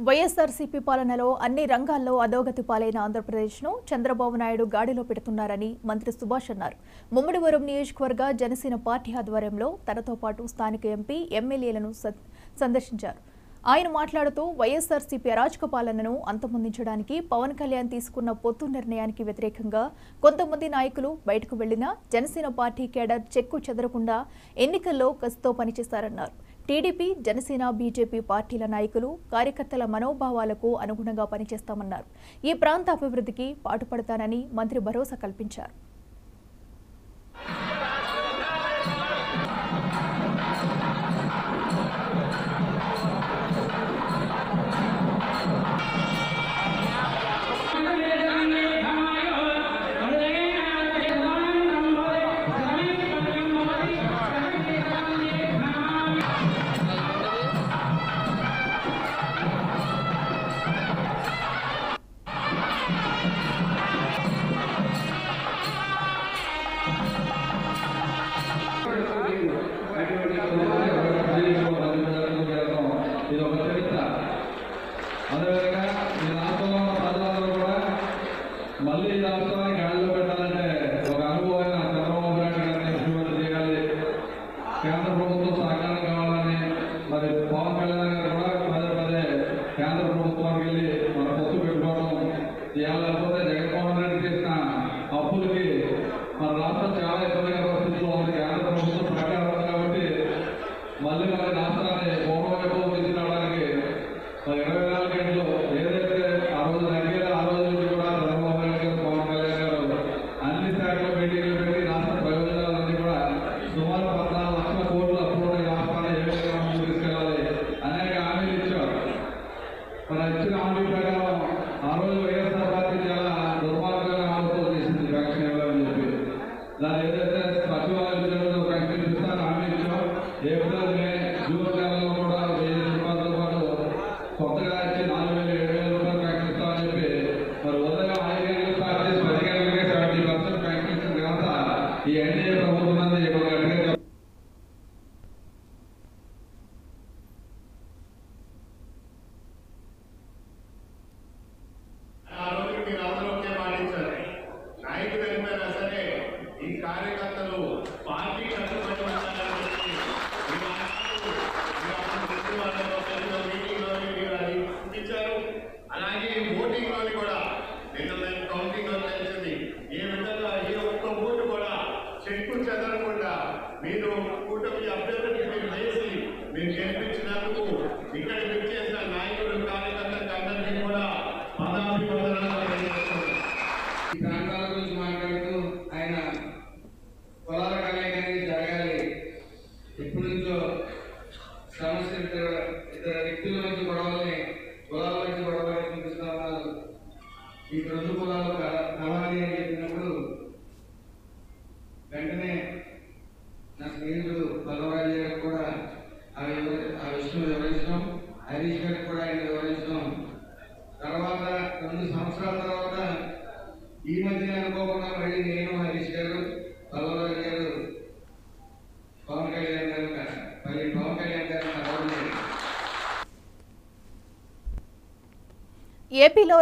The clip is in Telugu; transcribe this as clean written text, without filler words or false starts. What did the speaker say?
వైఎస్ఆర్సీపీ పాలనలో అన్ని రంగాల్లో అధోగతి పాలైన ఆంధ్రప్రదేశ్ను చంద్రబాబు నాయుడు గాడిలో పెడుతున్నారని మంత్రి సుభాష్ అన్నారు. ముమ్మడివరం నియోజకవర్గ జనసేన పార్టీ ఆధ్వర్యంలో తనతో పాటు స్థానిక ఎంపీ ఎమ్మెల్యేలను సందర్శించారు. ఆయన మాట్లాడుతూ వైఎస్ఆర్సీపీ అరాచక పాలనను అంతమొందించడానికి పవన్ కళ్యాణ్ తీసుకున్న పొత్తు నిర్ణయానికి వ్యతిరేకంగా కొంతమంది నాయకులు బయటకు వెళ్లినా జనసేన పార్టీ కేడర్ చెక్కు చెదరకుండా ఎన్నికల్లో కసితో పనిచేశారన్నారు. టీడీపీ, జనసేన, బీజేపీ పార్టీల నాయకులు, కార్యకర్తల మనోభావాలకు అనుగుణంగా పనిచేస్తామన్నారు. ఈ ప్రాంత అభివృద్ధికి పాటుపడతానని మంత్రి భరోసా కల్పించారు. మళ్ళీ రాష్ట్రాన్ని గాడిలో పెట్టాలంటే ఒక అనుభవమైన చంద్రబాబు నాయుడు గారిని ముఖ్యమంత్రి చేయాలి, కేంద్ర ప్రభుత్వం సహకారం కావాలని మరి పవన్ కళ్యాణ్ గారు కూడా పదే పదే కేంద్ర ప్రభుత్వానికి వెళ్ళి మన పొత్తు పెట్టుకోవడం చేయాలనుకుంటే జగన్మోహన్ రెడ్డి చేసిన అప్పులకి మన రాష్ట్రం చాలా ఇబ్బందిగా పరిస్థితుల్లో ఉంది. కేంద్ర ప్రభుత్వం సహకారం ఉంది కాబట్టి మళ్ళీ మన రాష్ట్రాన్ని పూర్వవైపు తీసుకురావడానికి 24 గంటలు ఏదైతే ఆ రోజు తగ్గేదో ఆ రోజు నుంచి కూడా చంద్రబాబు నాయుడు గారు, పవన్ కళ్యాణ్ గారు అన్ని శాఖల మీటింగ్లు పెట్టి రాష్ట్ర ప్రయోజనాలన్నీ కూడా సుమారు 14 లక్షల కోట్ల అప్పులు రాష్ట్రాన్ని ఏ విధంగా ముందుకు తీసుకెళ్లాలి అనేక హామీలు ఇచ్చారు. మన ఇచ్చిన హామీ ప్రకారం ఆ రోజు వైఎస్ఆర్ పార్టీ చాలా దుర్మార్గంగా ఆలోచన చేసింది వ్యాక్సిన్ ఇవ్వాలని చెప్పి. దాని ఏదైతే సచివాలయ ఉద్యోగులు వ్యాక్సిన్ ఇస్తారని హామీ ఇచ్చాం. ఏప్రిల్, మే, జూన్ నెలలో కూడా 1000 రూపాయలతో పాటు కొత్తగా ఇచ్చి 4000, 7000 రూపాయలు వ్యాక్సిన్ ఇస్తామని చెప్పి మరి ఉదయం 5 గంటలకు స్టార్ట్ చేసి 10 గంటలకే 70% వ్యాక్సిన్ ఇచ్చిన ఘనత ఈ ఎన్డీఏ ప్రభుత్వం మంది ఇప్పుడు గట్టిగా కార్యకర్తలు పార్టీ కట్టుబడి చూపించారు. అలాగే ఓటింగ్ లోని కూడా నిన్న కౌంటింగ్ లో తెలిసింది ఏ విధంగా ఏ ఒక్క ఓటు కూడా చెక్కు చెదరకుండా మీరు కూటమి అభ్యర్థికి మీరు వేసి మీరు గెలిపించినందుకు ఇక్కడ విచ్చేసిన నాయకులు, కార్యకర్తలకు అందరికీ కూడా పదాభివందనాలు తెలియజేస్తున్నారు. ఈ ప్రాంతాల గురించి మాట్లాడుతూ ఆయన పొలాల కలయిక జరగాలి, ఎప్పటి నుంచో సమస్య ఇద్దరు వ్యక్తుల మధ్య గొడవల్ని, పొలాల మధ్య గొడవల్ని చూపిస్తా ఉన్నారు. ఈ 2 పొలాలు కలవాలి అని చెప్పినప్పుడు వెంటనే నా స్నేహితుడు బలవరాజు గారికి కూడా ఆ విషయం వివరించడం, హరీష్ గారికి కూడా ఆయన వివరించడం, తర్వాత 2 సంవత్సరాల తర్వాత ఈ మధ్య అనుకోకుండా మళ్ళీ నేను, హరీష్ గారు, బలవరాజు గారు పవన్ కళ్యాణ్ గారు ఏపీలో